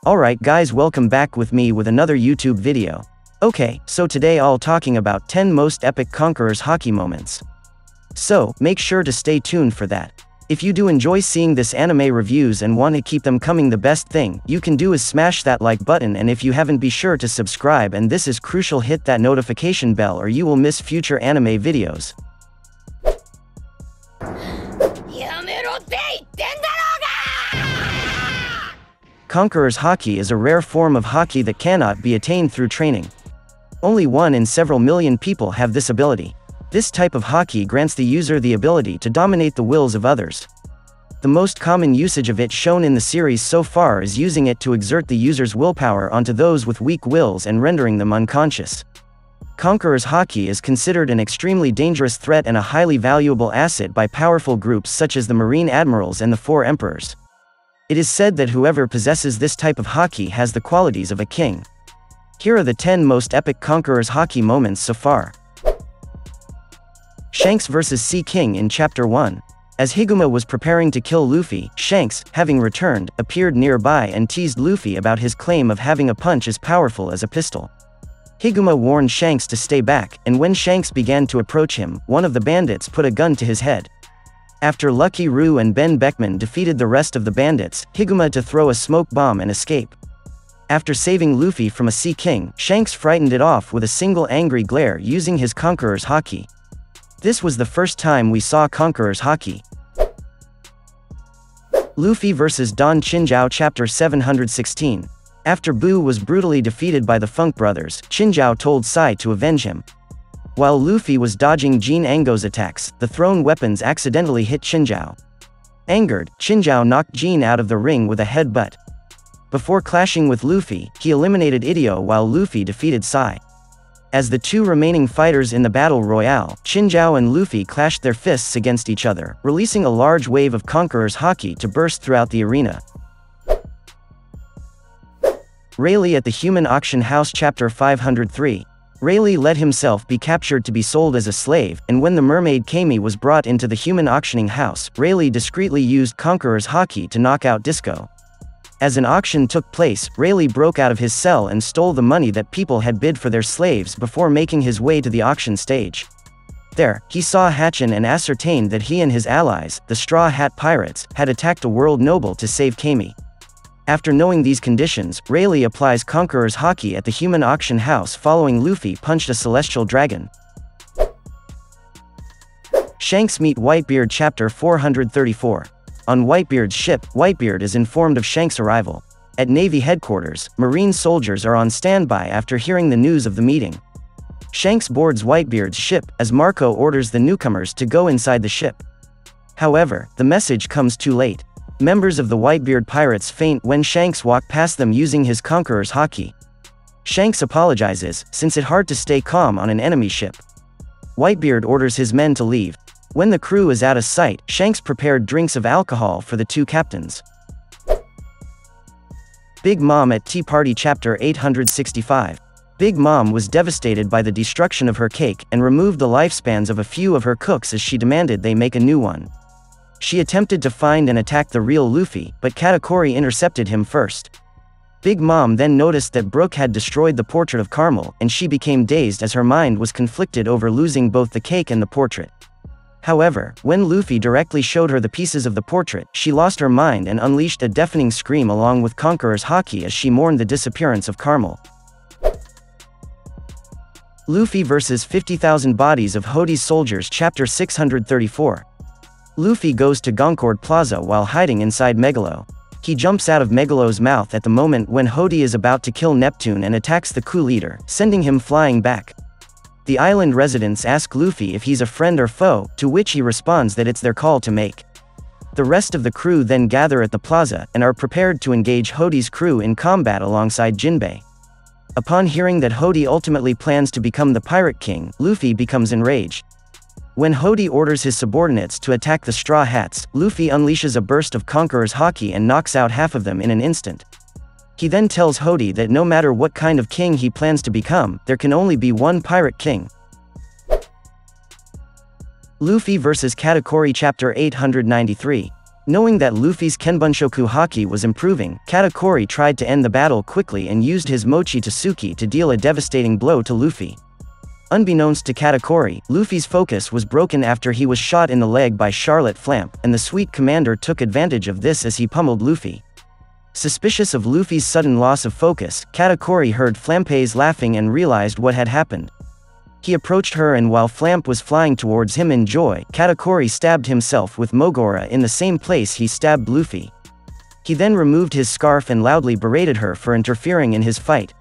Alright guys, welcome back with me with another YouTube video. Okay, so today I'll talking about 10 most epic Conqueror's Haki moments. So, make sure to stay tuned for that. If you do enjoy seeing this anime reviews and want to keep them coming, the best thing you can do is smash that like button, and if you haven't, be sure to subscribe, and this is crucial, hit that notification bell or you will miss future anime videos. Conqueror's Haki is a rare form of Haki that cannot be attained through training. Only one in several million people have this ability. This type of Haki grants the user the ability to dominate the wills of others. The most common usage of it shown in the series so far is using it to exert the user's willpower onto those with weak wills and rendering them unconscious. Conqueror's Haki is considered an extremely dangerous threat and a highly valuable asset by powerful groups such as the Marine Admirals and the Four Emperors. It is said that whoever possesses this type of Haki has the qualities of a king. Here are the 10 most epic Conqueror's Haki moments so far. Shanks vs. Sea King in Chapter 1. As Higuma was preparing to kill Luffy, Shanks, having returned, appeared nearby and teased Luffy about his claim of having a punch as powerful as a pistol. Higuma warned Shanks to stay back, and when Shanks began to approach him, one of the bandits put a gun to his head. After Lucky Roo and Ben Beckman defeated the rest of the bandits, Higuma to throw a smoke bomb and escape. After saving Luffy from a Sea King, Shanks frightened it off with a single angry glare using his Conqueror's Haki. This was the first time we saw Conqueror's Haki. Luffy vs. Don Xinjiao Chapter 716. After Boo was brutally defeated by the Funk Brothers, Xinjiao told Sai to avenge him. While Luffy was dodging Jin Ango's attacks, the thrown weapons accidentally hit Xinjiao. Angered, Xinjiao knocked Jin out of the ring with a headbutt. Before clashing with Luffy, he eliminated Idio while Luffy defeated Sai. As the two remaining fighters in the Battle Royale, Xinjiao and Luffy clashed their fists against each other, releasing a large wave of Conqueror's Haki to burst throughout the arena. Rayleigh at the Human Auction House Chapter 503. Rayleigh let himself be captured to be sold as a slave, and when the mermaid Kami was brought into the human auctioning house, Rayleigh discreetly used Conqueror's Haki to knock out Disco. As an auction took place, Rayleigh broke out of his cell and stole the money that people had bid for their slaves before making his way to the auction stage. There, he saw Hatchin and ascertained that he and his allies, the Straw Hat Pirates, had attacked a world noble to save Kami. After knowing these conditions, Rayleigh applies Conqueror's Haki at the human auction house following Luffy punched a celestial dragon. Shanks meet Whitebeard Chapter 434. On Whitebeard's ship, Whitebeard is informed of Shanks' arrival. At Navy headquarters, Marine soldiers are on standby after hearing the news of the meeting. Shanks boards Whitebeard's ship, as Marco orders the newcomers to go inside the ship. However, the message comes too late. Members of the Whitebeard pirates faint when Shanks walks past them using his Conqueror's Haki. Shanks apologizes, since it's hard to stay calm on an enemy ship. Whitebeard orders his men to leave. When the crew is out of sight, Shanks prepared drinks of alcohol for the two captains. Big Mom at Tea Party Chapter 865. Big Mom was devastated by the destruction of her cake, and removed the lifespans of a few of her cooks as she demanded they make a new one. She attempted to find and attack the real Luffy, but Katakuri intercepted him first. Big Mom then noticed that Brook had destroyed the portrait of Carmel, and she became dazed as her mind was conflicted over losing both the cake and the portrait. However, when Luffy directly showed her the pieces of the portrait, she lost her mind and unleashed a deafening scream along with Conqueror's Haki as she mourned the disappearance of Carmel. Luffy vs. 50,000 Bodies of Hode's Soldiers Chapter 634. Luffy goes to Concord Plaza while hiding inside Megalo. He jumps out of Megalo's mouth at the moment when Hode is about to kill Neptune and attacks the coup leader, sending him flying back. The island residents ask Luffy if he's a friend or foe, to which he responds that it's their call to make. The rest of the crew then gather at the plaza, and are prepared to engage Hode's crew in combat alongside Jinbei. Upon hearing that Hode ultimately plans to become the Pirate King, Luffy becomes enraged. When Hode orders his subordinates to attack the Straw Hats, Luffy unleashes a burst of Conqueror's Haki and knocks out half of them in an instant. He then tells Hode that no matter what kind of king he plans to become, there can only be one Pirate King. Luffy vs. Katakuri Chapter 893. Knowing that Luffy's Kenbunshoku Haki was improving, Katakuri tried to end the battle quickly and used his Mochi Tsuki to deal a devastating blow to Luffy. Unbeknownst to Katakuri, Luffy's focus was broken after he was shot in the leg by Charlotte Flamp, and the Sweet Commander took advantage of this as he pummeled Luffy. Suspicious of Luffy's sudden loss of focus, Katakuri heard Flampes laughing and realized what had happened. He approached her, and while Flamp was flying towards him in joy, Katakuri stabbed himself with Mogora in the same place he stabbed Luffy. He then removed his scarf and loudly berated her for interfering in his fight.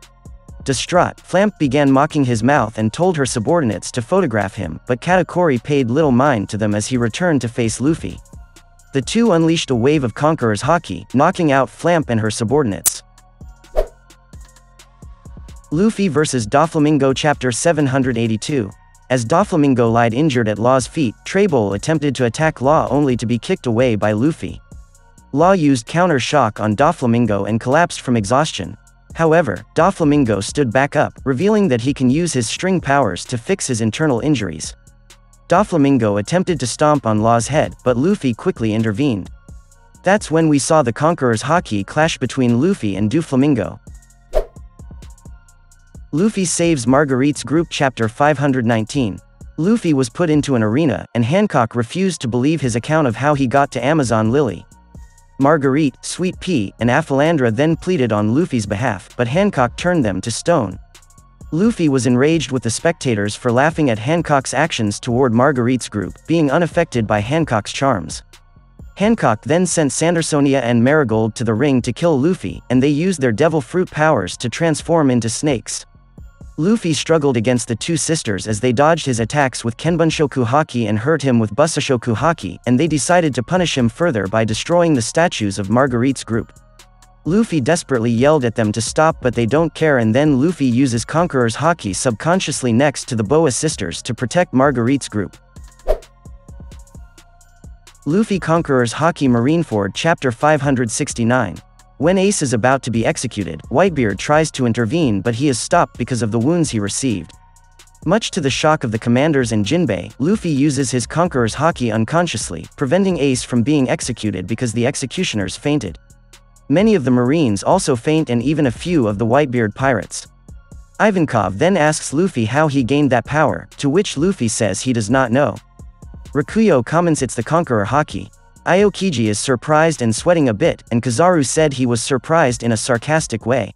Distraught, Flamp began mocking his mouth and told her subordinates to photograph him, but Katakuri paid little mind to them as he returned to face Luffy. The two unleashed a wave of Conqueror's Haki, knocking out Flamp and her subordinates. Luffy vs Doflamingo Chapter 782. As Doflamingo lied injured at Law's feet, Trebol attempted to attack Law only to be kicked away by Luffy. Law used counter shock on Doflamingo and collapsed from exhaustion. However, Doflamingo stood back up, revealing that he can use his string powers to fix his internal injuries. Doflamingo attempted to stomp on Law's head, but Luffy quickly intervened. That's when we saw the Conqueror's Haki clash between Luffy and Doflamingo. Luffy saves Marguerite's group Chapter 519. Luffy was put into an arena, and Hancock refused to believe his account of how he got to Amazon Lily. Marguerite, Sweet Pea, and Aphalandra then pleaded on Luffy's behalf, but Hancock turned them to stone. Luffy was enraged with the spectators for laughing at Hancock's actions toward Marguerite's group, being unaffected by Hancock's charms. Hancock then sent Sandersonia and Marigold to the ring to kill Luffy, and they used their devil fruit powers to transform into snakes. Luffy struggled against the two sisters as they dodged his attacks with Kenbunshoku Haki and hurt him with Busashoku Haki, and they decided to punish him further by destroying the statues of Marguerite's group. Luffy desperately yelled at them to stop, but they don't care, and then Luffy uses Conqueror's Haki subconsciously next to the Boa sisters to protect Marguerite's group. Luffy Conqueror's Haki Marineford Chapter 569. When Ace is about to be executed, Whitebeard tries to intervene, but he is stopped because of the wounds he received. Much to the shock of the commanders and Jinbei, Luffy uses his Conqueror's Haki unconsciously, preventing Ace from being executed because the executioners fainted. Many of the Marines also faint, and even a few of the Whitebeard pirates. Ivankov then asks Luffy how he gained that power, to which Luffy says he does not know. Rikuyo comments it's the Conqueror Haki. Aokiji is surprised and sweating a bit, and Kizaru said he was surprised in a sarcastic way.